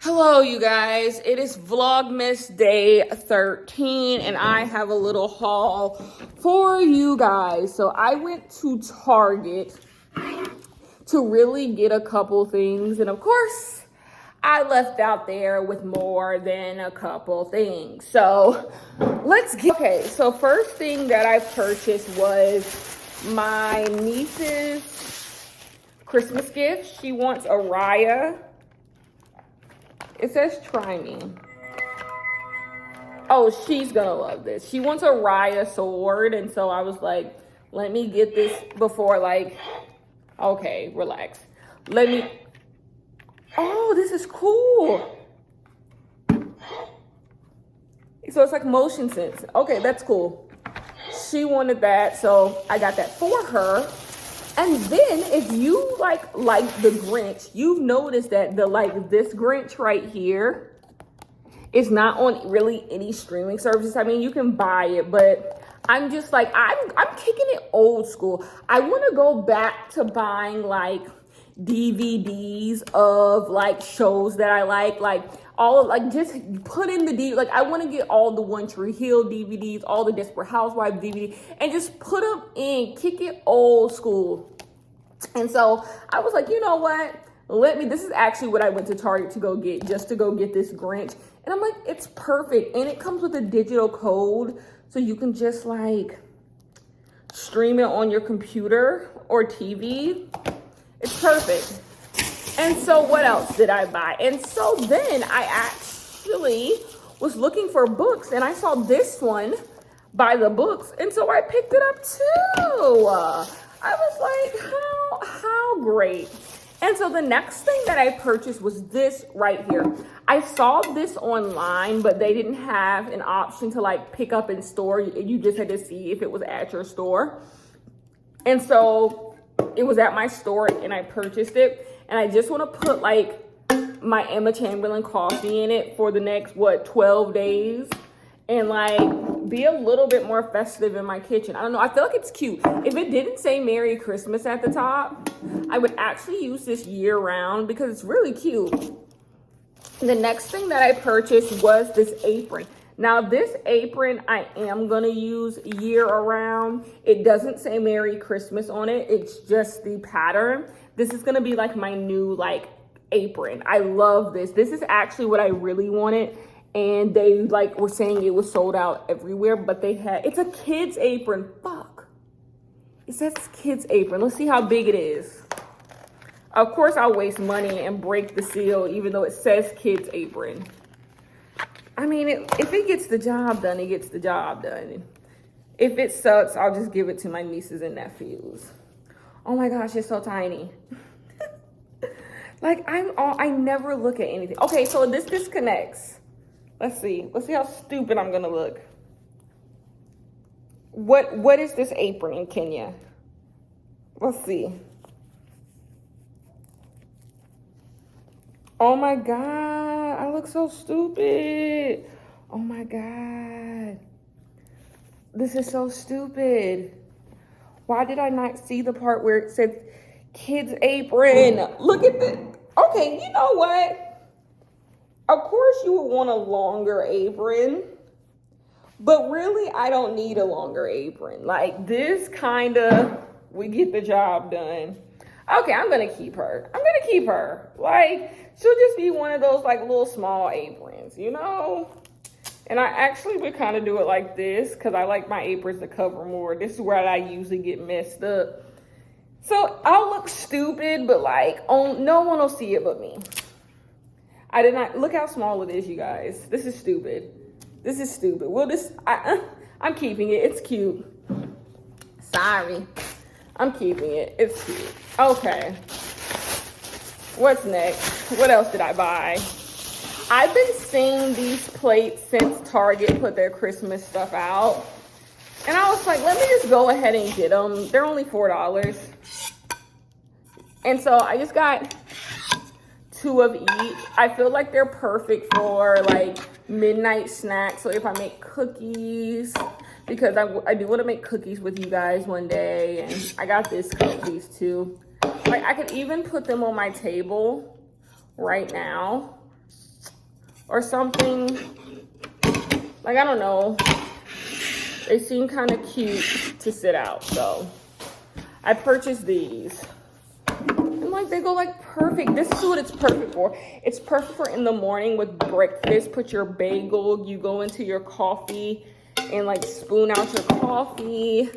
Hello, you guys. It is Vlogmas day 13, and I have a little haul for you guys. So I went to Target to really get a couple things, and of course, I left out there with more than a couple things. So let's get, okay, so first thing that I purchased was my niece's Christmas gift. She wants a Raya. It says try me. Oh, she's gonna love this. She wants a Raya sword, and so I was like, let me get this before, like, okay, relax. Let me, oh, this is cool. So it's like motion sense. Okay, that's cool. She wanted that, so I got that for her. And then if you like the Grinch, you've noticed that this Grinch right here is not on really any streaming services. I mean, you can buy it, but I'm just like, I'm kicking it old school. I want to go back to buying like DVDs of like shows that I like all like just put in the DVD. Like I want to get all the One Tree Hill DVDs, all the Desperate Housewives DVDs, and just put them in, kick it old school. And so I was like, you know what? This is actually what I went to Target to go get, just to go get this Grinch. And I'm like, it's perfect. And it comes with a digital code, so you can just like stream it on your computer or TV. It's perfect. And so what else did I buy? And so then I actually was looking for books, and I saw this one by the books. And so I picked it up too. I was like, how great. And so the next thing that I purchased was this right here. I saw this online, but they didn't have an option to like pick up in store. You just had to see if it was at your store. And so it was at my store and I purchased it. And I just want to put like my Emma Chamberlain coffee in it for the next, 12 days. And like be a little bit more festive in my kitchen. I don't know. I feel like it's cute. If it didn't say Merry Christmas at the top, I would actually use this year round because it's really cute. The next thing that I purchased was this apron. Now this apron I am going to use year around. It doesn't say Merry Christmas on it. It's just the pattern. This is going to be like my new like apron. I love this. This is actually what I really wanted. And they like were saying it was sold out everywhere, but they had, it's a kid's apron. Fuck. It says kid's apron. Let's see how big it is. Of course I'll waste money and break the seal, even though it says kid's apron. I mean, if it gets the job done, it gets the job done. If it sucks, I'll just give it to my nieces and nephews. Oh my gosh, it's so tiny. Like I never look at anything. Okay, so this disconnects. Let's see how stupid I'm gonna look. What is this apron in Kenya? Let's see. Oh my God, I look so stupid. Oh my God. This is so stupid. Why did I not see the part where it said kids apron? Look at this. Okay, you know what? Of course you would want a longer apron, but really I don't need a longer apron. Like this kind of, we get the job done. Okay, I'm gonna keep her. Like she'll just be one of those like little small aprons, you know? And I actually would kind of do it like this because I like my aprons to cover more. This is where I usually get messed up. So I'll look stupid, but like no one will see it but me. I did not, look how small it is, you guys. This is stupid. I'm keeping it. It's cute. Sorry. I'm keeping it. It's cute. Okay. What's next? What else did I buy? I've been seeing these plates since Target put their Christmas stuff out. And I was like, let me just go ahead and get them. They're only $4. And so I just got 2 of each. I feel like they're perfect for like midnight snacks. So if I make cookies, because I do want to make cookies with you guys one day, and I got these too. Like I could even put them on my table right now. or something. Like, I don't know. They seem kind of cute to sit out, so I purchased these. And like, they go like perfect. This is what it's perfect for. It's perfect for in the morning with breakfast. Put your bagel, you go into your coffee and like spoon out your coffee.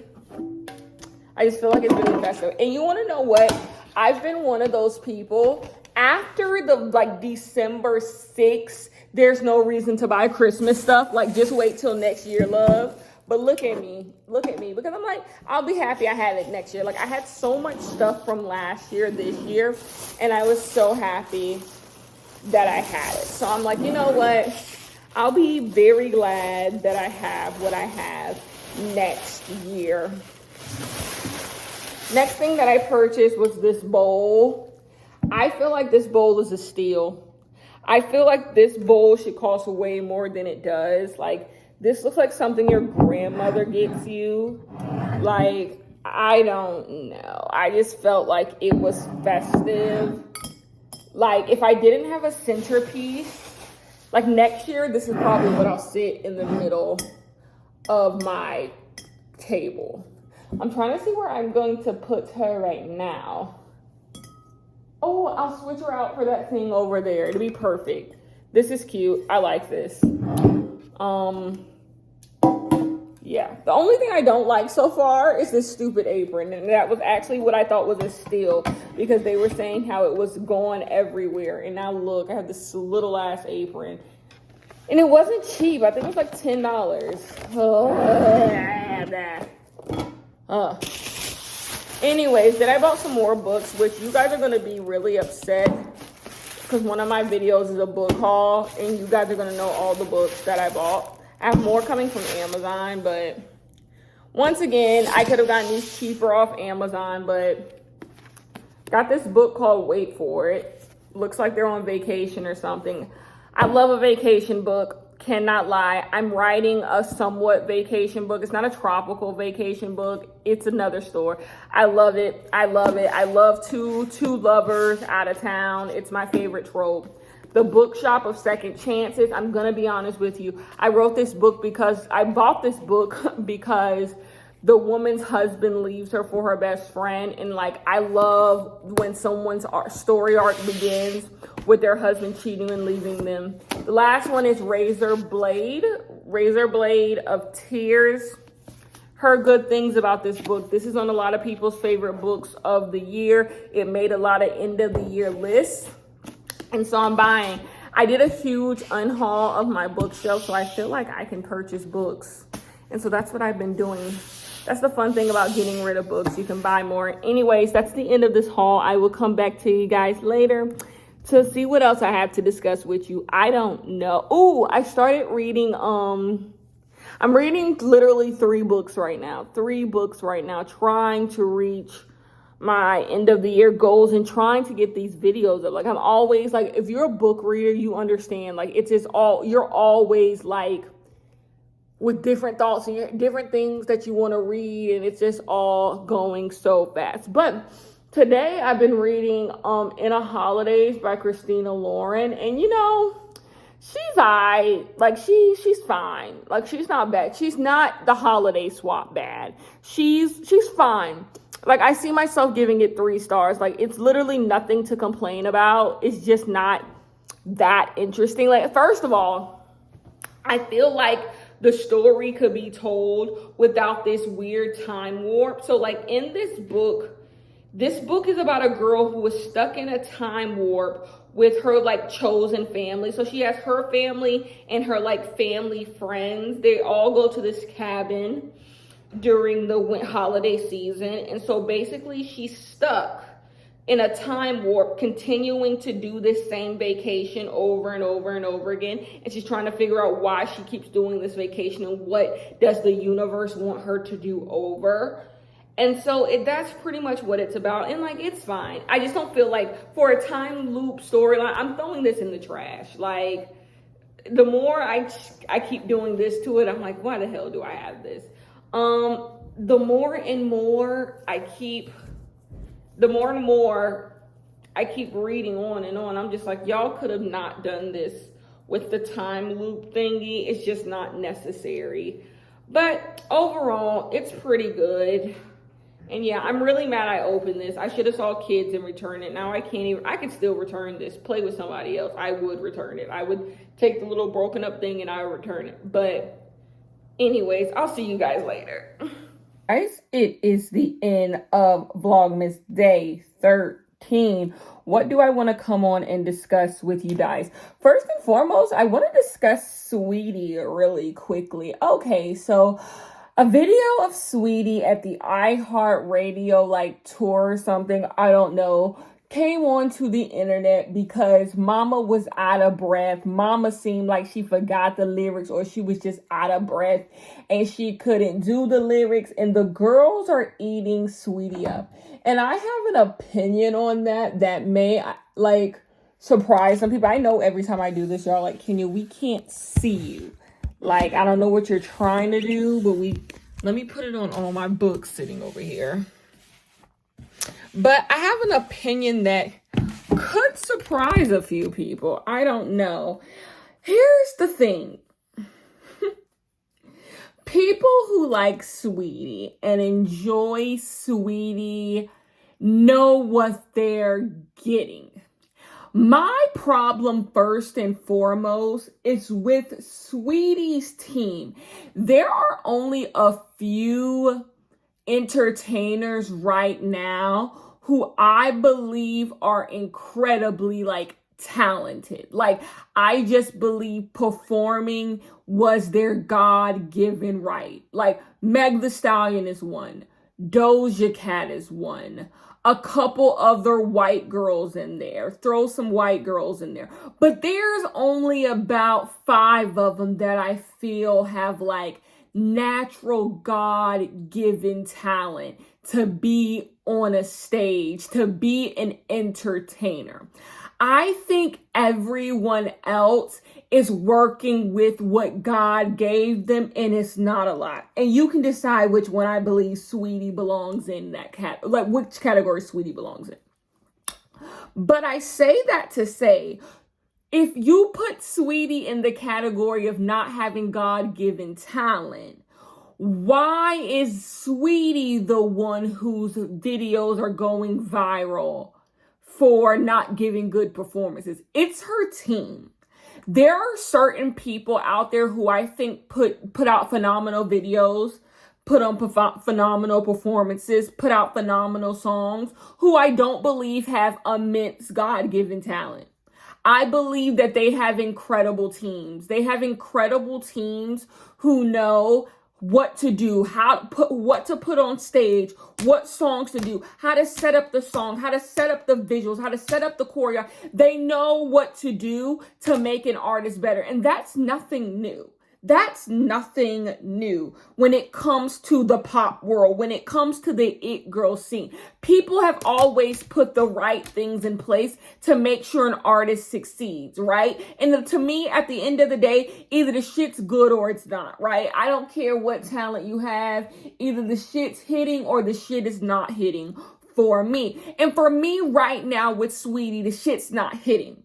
I just feel like it's really festive. And you want to know what? I've been one of those people. After the like December 6th, there's no reason to buy Christmas stuff. Like, just wait till next year, love. But look at me, because I'm like, I'll be happy I had it next year. Like, I had so much stuff from last year, this year, and I was so happy that I had it. So I'm like, you know what? I'll be very glad that I have what I have next year. Next thing that I purchased was this bowl. I feel like this bowl is a steal. I feel like this bowl should cost way more than it does. Like, this looks like something your grandmother gets you. Like, I don't know. I just felt like it was festive. Like, if I didn't have a centerpiece, like next year, this is probably what I'll sit in the middle of my table. I'm trying to see where I'm going to put her right now. Oh, I'll switch her out for that thing over there. It'll be perfect. This is cute. I like this. Yeah. The only thing I don't like so far is this stupid apron. And that was actually what I thought was a steal, because they were saying how it was going everywhere. And now look, I have this little ass apron. And it wasn't cheap. I think it was like $10. Anyways, then I bought some more books, which you guys are going to be really upset, because one of my videos is a book haul, and you guys are going to know all the books that I bought. I have more coming from Amazon, but once again, I could have gotten these cheaper off Amazon, but got this book called Wait For It. Looks like they're on vacation or something. I love a vacation book. Cannot lie. I'm writing a somewhat vacation book. It's not a tropical vacation book. It's another store. I love it. I love it. I love two lovers out of town. It's my favorite trope. The bookshop of second chances. I'm going to be honest with you. I bought this book because the woman's husband leaves her for her best friend. And like, I love when someone's story arc begins with their husband cheating and leaving them. The last one is Razor Blade of Tears. Heard good things about this book. This is on a lot of people's favorite books of the year. It made a lot of end of the year lists. And so I'm buying. I did a huge unhaul of my bookshelf, so I feel like I can purchase books. And so that's what I've been doing. That's the fun thing about getting rid of books. You can buy more. Anyways, that's the end of this haul. I will come back to you guys later to see what else I have to discuss with you. I don't know. Oh, I started reading, I'm reading literally 3 books right now. 3 books right now, trying to reach my end of the year goals and trying to get these videos up. Like, I'm always like, if you're a book reader, you understand, like, it's just you're always like with different thoughts and different things that you want to read, and it's just all going so fast. But today I've been reading In a Holidays by Christina Lauren, and you know, she's alright. Like, she's fine. Like, she's not bad. She's not the holiday swap bad. She's fine. Like, I see myself giving it 3 stars. Like, it's literally nothing to complain about. It's just not that interesting. Like, first of all, I feel like the story could be told without this weird time warp. So, like, in this book is about a girl who was stuck in a time warp with her, like, chosen family. So she has her family and her, like, family friends. They all go to this cabin during the holiday season. And so basically she's stuck in a time warp, continuing to do this same vacation over and over and over again. And she's trying to figure out why she keeps doing this vacation and what does the universe want her to do over. And so that's pretty much what it's about. And like, it's fine. I just don't feel like for a time loop storyline, I'm throwing this in the trash. Like, the more I keep doing this to it, I'm like, why the hell do I have this? The more and more I keep reading on and on, I'm just like, y'all could have not done this with the time loop thingy. It's just not necessary. But overall, it's pretty good. And yeah, I'm really mad I opened this. I should have saw kids and returned it. Now I can't even, I could still return this, play with somebody else. I would return it. I would take the little broken up thing and I would return it. But anyways, I'll see you guys later. Guys, it is the end of Vlogmas Day 13. What do I want to come on and discuss with you guys? First and foremost, I want to discuss Saweetie really quickly. Okay, so a video of Saweetie at the iHeartRadio like tour or something, I don't know, came onto the internet because Mama was out of breath. Mama seemed like she forgot the lyrics or she was just out of breath and she couldn't do the lyrics, and the girls are eating Saweetie up. And I have an opinion on that may like surprise some people. I know every time I do this, y'all like, Kenya, we can't see you. Like, I don't know what you're trying to do, but let me put it on all my books sitting over here. But I have an opinion that could surprise a few people. I don't know. Here's the thing. People who like Saweetie and enjoy Saweetie know what they're getting. My problem, first and foremost, is with Saweetie's team. There are only a few entertainers right now who I believe are incredibly, like, talented. Like, I just believe performing was their God-given right. Like, Meg Thee Stallion is one. Doja Cat is one. A couple other white girls in there. Throw some white girls in there. But there's only about 5 of them that I feel have like natural God-given talent to be on a stage, to be an entertainer. I think everyone else is working with what God gave them, and it's not a lot. And you can decide which one I believe Saweetie belongs in that like which category Saweetie belongs in. But I say that to say, if you put Saweetie in the category of not having God-given talent, why is Saweetie the one whose videos are going viral for not giving good performances? It's her team. There are certain people out there who I think put out phenomenal videos, put on phenomenal performances, put out phenomenal songs, who I don't believe have immense God-given talent. I believe that they have incredible teams. They have incredible teams who know what to do, what to put on stage, what songs to do, how to set up the song, how to set up the visuals, how to set up the choreo. They know what to do to make an artist better. And that's nothing new. That's nothing new when it comes to the pop world, when it comes to the it girl scene. People have always put the right things in place to make sure an artist succeeds, right? And to me, at the end of the day, either the shit's good or it's not, right? I don't care what talent you have. Either the shit's hitting or the shit is not hitting for me. And for me right now with Saweetie, the shit's not hitting.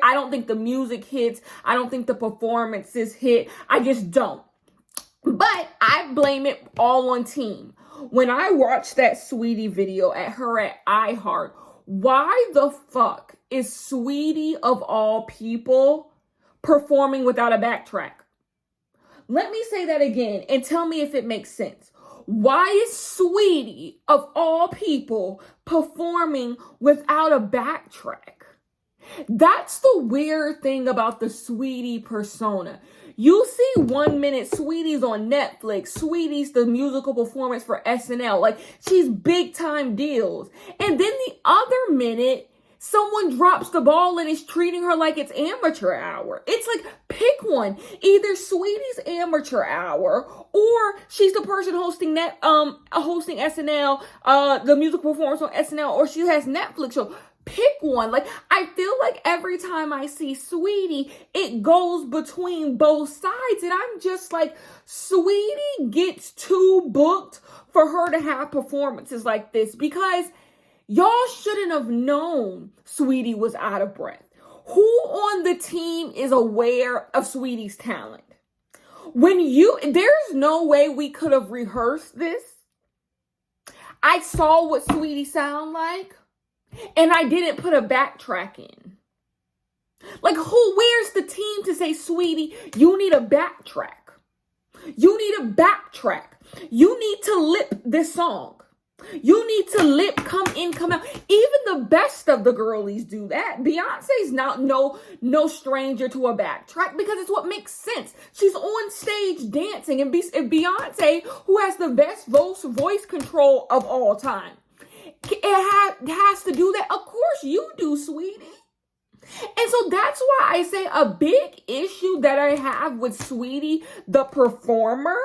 I don't think the music hits. I don't think the performances hit. I just don't. But I blame it all on team. When I watched that Saweetie video at iHeart, why the fuck is Saweetie of all people performing without a backtrack? Let me say that again and tell me if it makes sense. Why is Saweetie, of all people, performing without a backtrack? That's the weird thing about the Saweetie persona. You see 1 minute Saweetie's on Netflix, Saweetie's the musical performance for SNL, like she's big time deals. And then the other minute, someone drops the ball and is treating her like it's amateur hour. It's like, pick one. Either Saweetie's amateur hour or she's the person hosting hosting SNL, the musical performance on SNL, or she has Netflix show. Pick one. Like, I feel like every time I see Saweetie, it goes between both sides. And I'm just like, Saweetie gets too booked for her to have performances like this, because y'all shouldn't have known Saweetie was out of breath. Who on the team is aware of Saweetie's talent? There's no way we could have rehearsed this. I saw what Saweetie sound like, and I didn't put a backtrack in. Like, where's the team to say, Saweetie, you need a backtrack. You need a backtrack. You need to lip this song. You need to lip, come in, come out. Even the best of the girlies do that. Beyonce's not no stranger to a backtrack because it's what makes sense. She's on stage dancing, and if Beyonce, who has the best voice control of all time, it has to do that. Of course you do, sweetie. And so that's why I say a big issue that I have with Saweetie, the performer,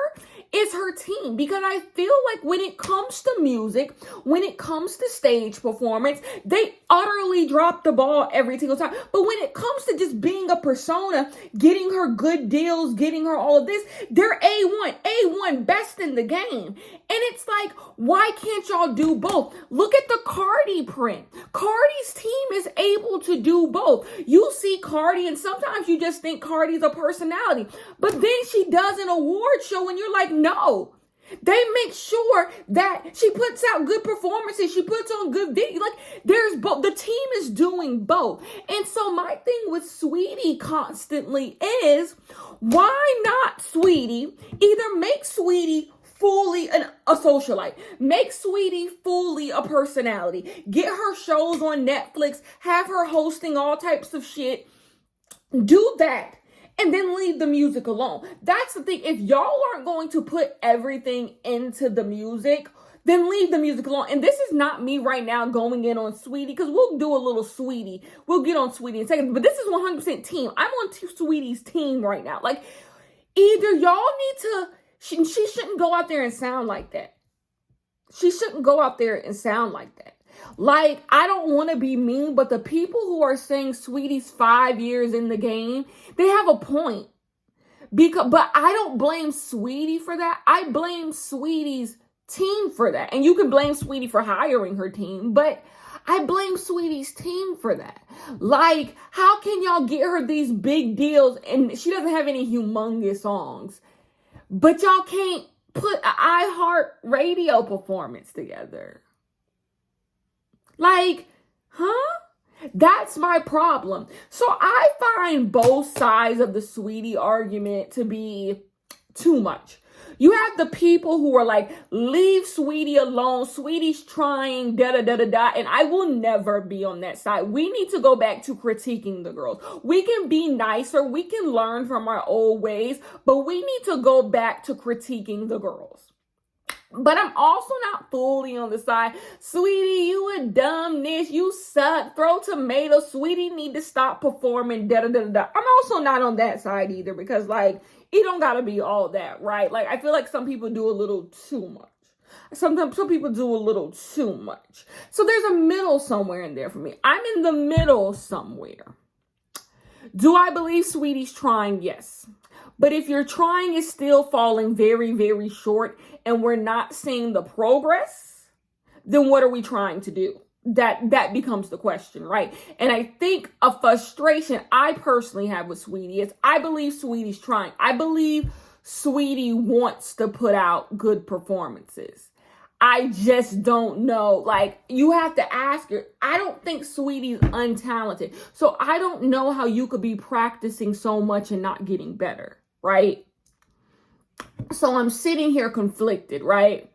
is her team. Because I feel like when it comes to music, when it comes to stage performance, they utterly drop the ball every single time. But when it comes to just being a persona, getting her good deals, getting her all of this, they're A1, best in the game. And it's like, why can't y'all do both? Look at the Cardi print. Cardi's team is able to do both. You see Cardi, and sometimes you just think Cardi's a personality. But then she does an award show, and you're like, no. They make sure that she puts out good performances. She puts on good video. Like, there's both. The team is doing both. And so my thing with Saweetie constantly is, why not, Saweetie, either make Saweetie fully a socialite, make Saweetie fully a personality, get her shows on Netflix, have her hosting all types of shit, do that, and then leave the music alone. That's the thing. If y'all aren't going to put everything into the music, then leave the music alone. And this is not me right now going in on Saweetie, because we'll do a little Saweetie. We'll get on Saweetie in a second. But this is 100% team. I'm on Saweetie's team right now. Like, either y'all need to, she shouldn't go out there and sound like that. She shouldn't go out there and sound like that. Like, I don't want to be mean, but the people who are saying Saweetie's 5 years in the game, they have a point. But I don't blame Saweetie for that. I blame Saweetie's team for that. And you can blame Saweetie for hiring her team, but I blame Saweetie's team for that. Like, how can y'all get her these big deals and she doesn't have any humongous songs, but y'all can't put an iHeart radio performance together? Like, huh? That's my problem. So I find both sides of the Saweetie argument to be too much. You have the people who are like, leave Saweetie alone. Saweetie's trying, da-da-da-da-da. And I will never be on that side. We need to go back to critiquing the girls. We can be nicer. We can learn from our old ways. But we need to go back to critiquing the girls. But I'm also not fully on the side. Saweetie, you a dumbness. You suck. Throw tomatoes. Saweetie need to stop performing. Da-da-da-da. I'm also not on that side either, because, like, it don't gotta be all that, right? Like, I feel like some people do a little too much. Sometimes some people do a little too much. So there's a middle somewhere in there for me. I'm in the middle somewhere. Do I believe Saweetie's trying? Yes. But if your trying is still falling very, very short and we're not seeing the progress, then what are we trying to do? That becomes the question, right? And I think a frustration I personally have with Saweetie is I believe Saweetie's trying. I believe Saweetie wants to put out good performances. I just don't know. Like, you have to ask her. I don't think Saweetie's untalented. So I don't know how you could be practicing so much and not getting better, right? So I'm sitting here conflicted, right?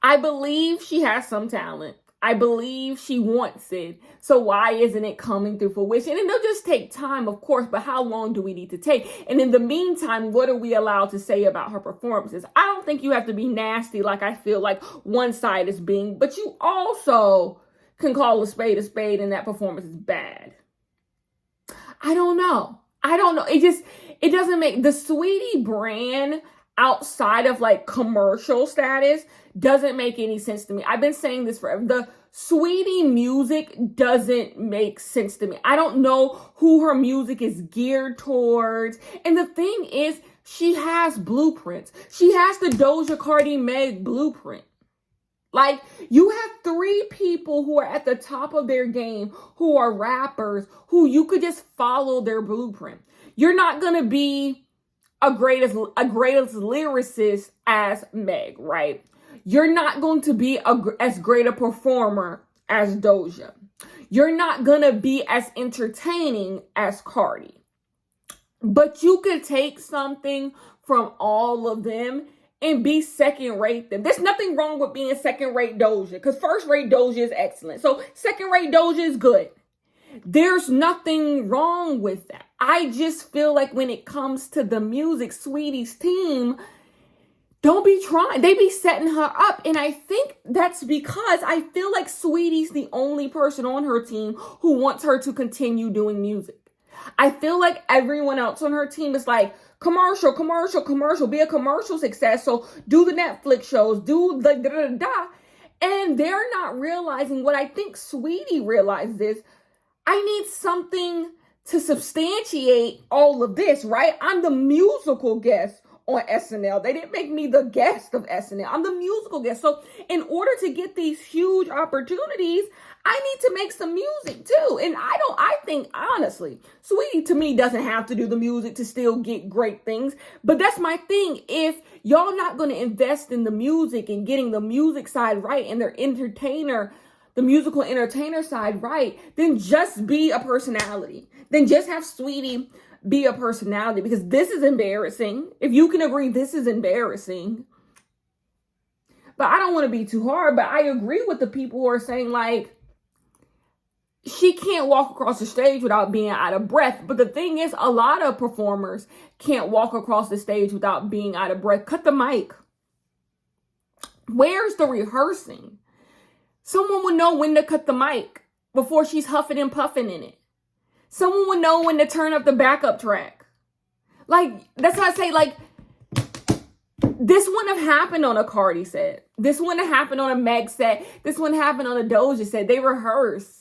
I believe she has some talent. I believe she wants it. So why isn't it coming through fruition? And it'll just take time, of course, but how long do we need to take? And in the meantime, what are we allowed to say about her performances? I don't think you have to be nasty like I feel like one side is being, but you also can call a spade and that performance is bad. I don't know. It doesn't make the Saweetie brand outside of like commercial status doesn't make any sense to me. I've been saying this forever. The Saweetie music doesn't make sense to me. I don't know who her music is geared towards. And the thing is, she has blueprints. She has the Doja Cardi Meg blueprint. Like, you have 3 people who are at the top of their game, who are rappers, who you could just follow their blueprint. You're not going to be a greatest lyricist as Meg, right? You're not going to be as great a performer as Doja. You're not going to be as entertaining as Cardi. But you could take something from all of them and be second-rate them. There's nothing wrong with being second-rate Doja, because first-rate Doja is excellent. So second-rate Doja is good. There's nothing wrong with that. I just feel like when it comes to the music, Saweetie's team don't be trying. They be setting her up. And I think that's because I feel like Saweetie's the only person on her team who wants her to continue doing music. I feel like everyone else on her team is like, commercial, be a commercial success. So do the Netflix shows, do the da-da-da-da. And they're not realizing what I think Saweetie realized is, I need something to substantiate all of this, right? I'm the musical guest on SNL. They didn't make me the guest of SNL. I'm the musical guest. So in order to get these huge opportunities, I need to make some music too. And I think, honestly, Saweetie to me doesn't have to do the music to still get great things. But that's my thing. If y'all not going to invest in the music and getting the music side right and their entertainer, the musical entertainer side right, then just be a personality. Then just have Saweetie be a personality, because this is embarrassing. If you can agree, this is embarrassing. But I don't want to be too hard, but I agree with the people who are saying, like, she can't walk across the stage without being out of breath. But the thing is, a lot of performers can't walk across the stage without being out of breath. Cut the mic. Where's the rehearsing? Someone would know when to cut the mic before she's huffing and puffing in it. Someone would know when to turn up the backup track. Like, that's why I say, like, this wouldn't have happened on a Cardi set. This wouldn't have happened on a Meg set. This wouldn't happen on a Doja set. They rehearse.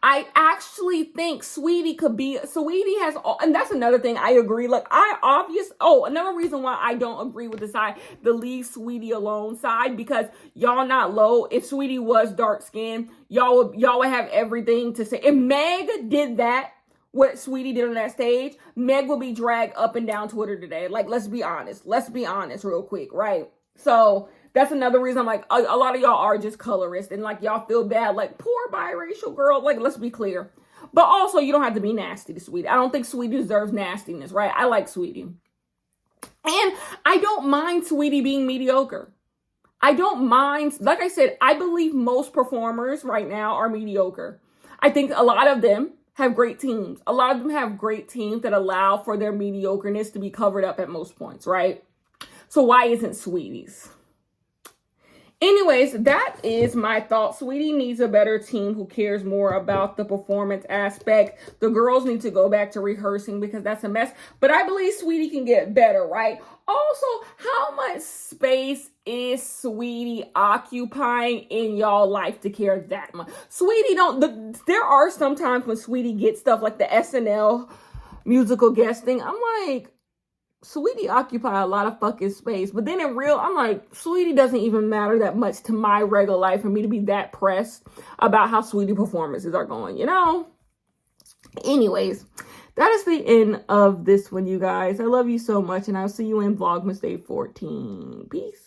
I actually think Saweetie has all, and that's another thing I agree. Like, another reason why I don't agree with the leave Saweetie alone side, because y'all not low. If Saweetie was dark skinned, y'all would have everything to say. If Meg did that, what Saweetie did on that stage, Meg will be dragged up and down Twitter today. Like, let's be honest real quick, right? So that's another reason I'm like, a lot of y'all are just colorist and like y'all feel bad, like poor biracial girl. Like, let's be clear. But also, you don't have to be nasty to Saweetie. I don't think Saweetie deserves nastiness, right? I like Saweetie. And I don't mind Saweetie being mediocre. I don't mind, like I said, I believe most performers right now are mediocre. I think a lot of them have great teams. A lot of them have great teams that allow for their mediocreness to be covered up at most points, right? So why isn't Saweetie's? Anyways, that is my thought. Saweetie needs a better team who cares more about the performance aspect. The girls need to go back to rehearsing because that's a mess. But I believe Saweetie can get better, right? Also, how much space is Saweetie occupying in y'all life to care that much? Saweetie there are some times when Saweetie gets stuff like the SNL musical guesting. I'm like, Saweetie occupy a lot of fucking space. But then in real, I'm like, Saweetie doesn't even matter that much to my regular life for me to be that pressed about how Saweetie performances are going, you know? Anyways, that is the end of this one, you guys. I love you so much, and I'll see you in Vlogmas Day 14. Peace.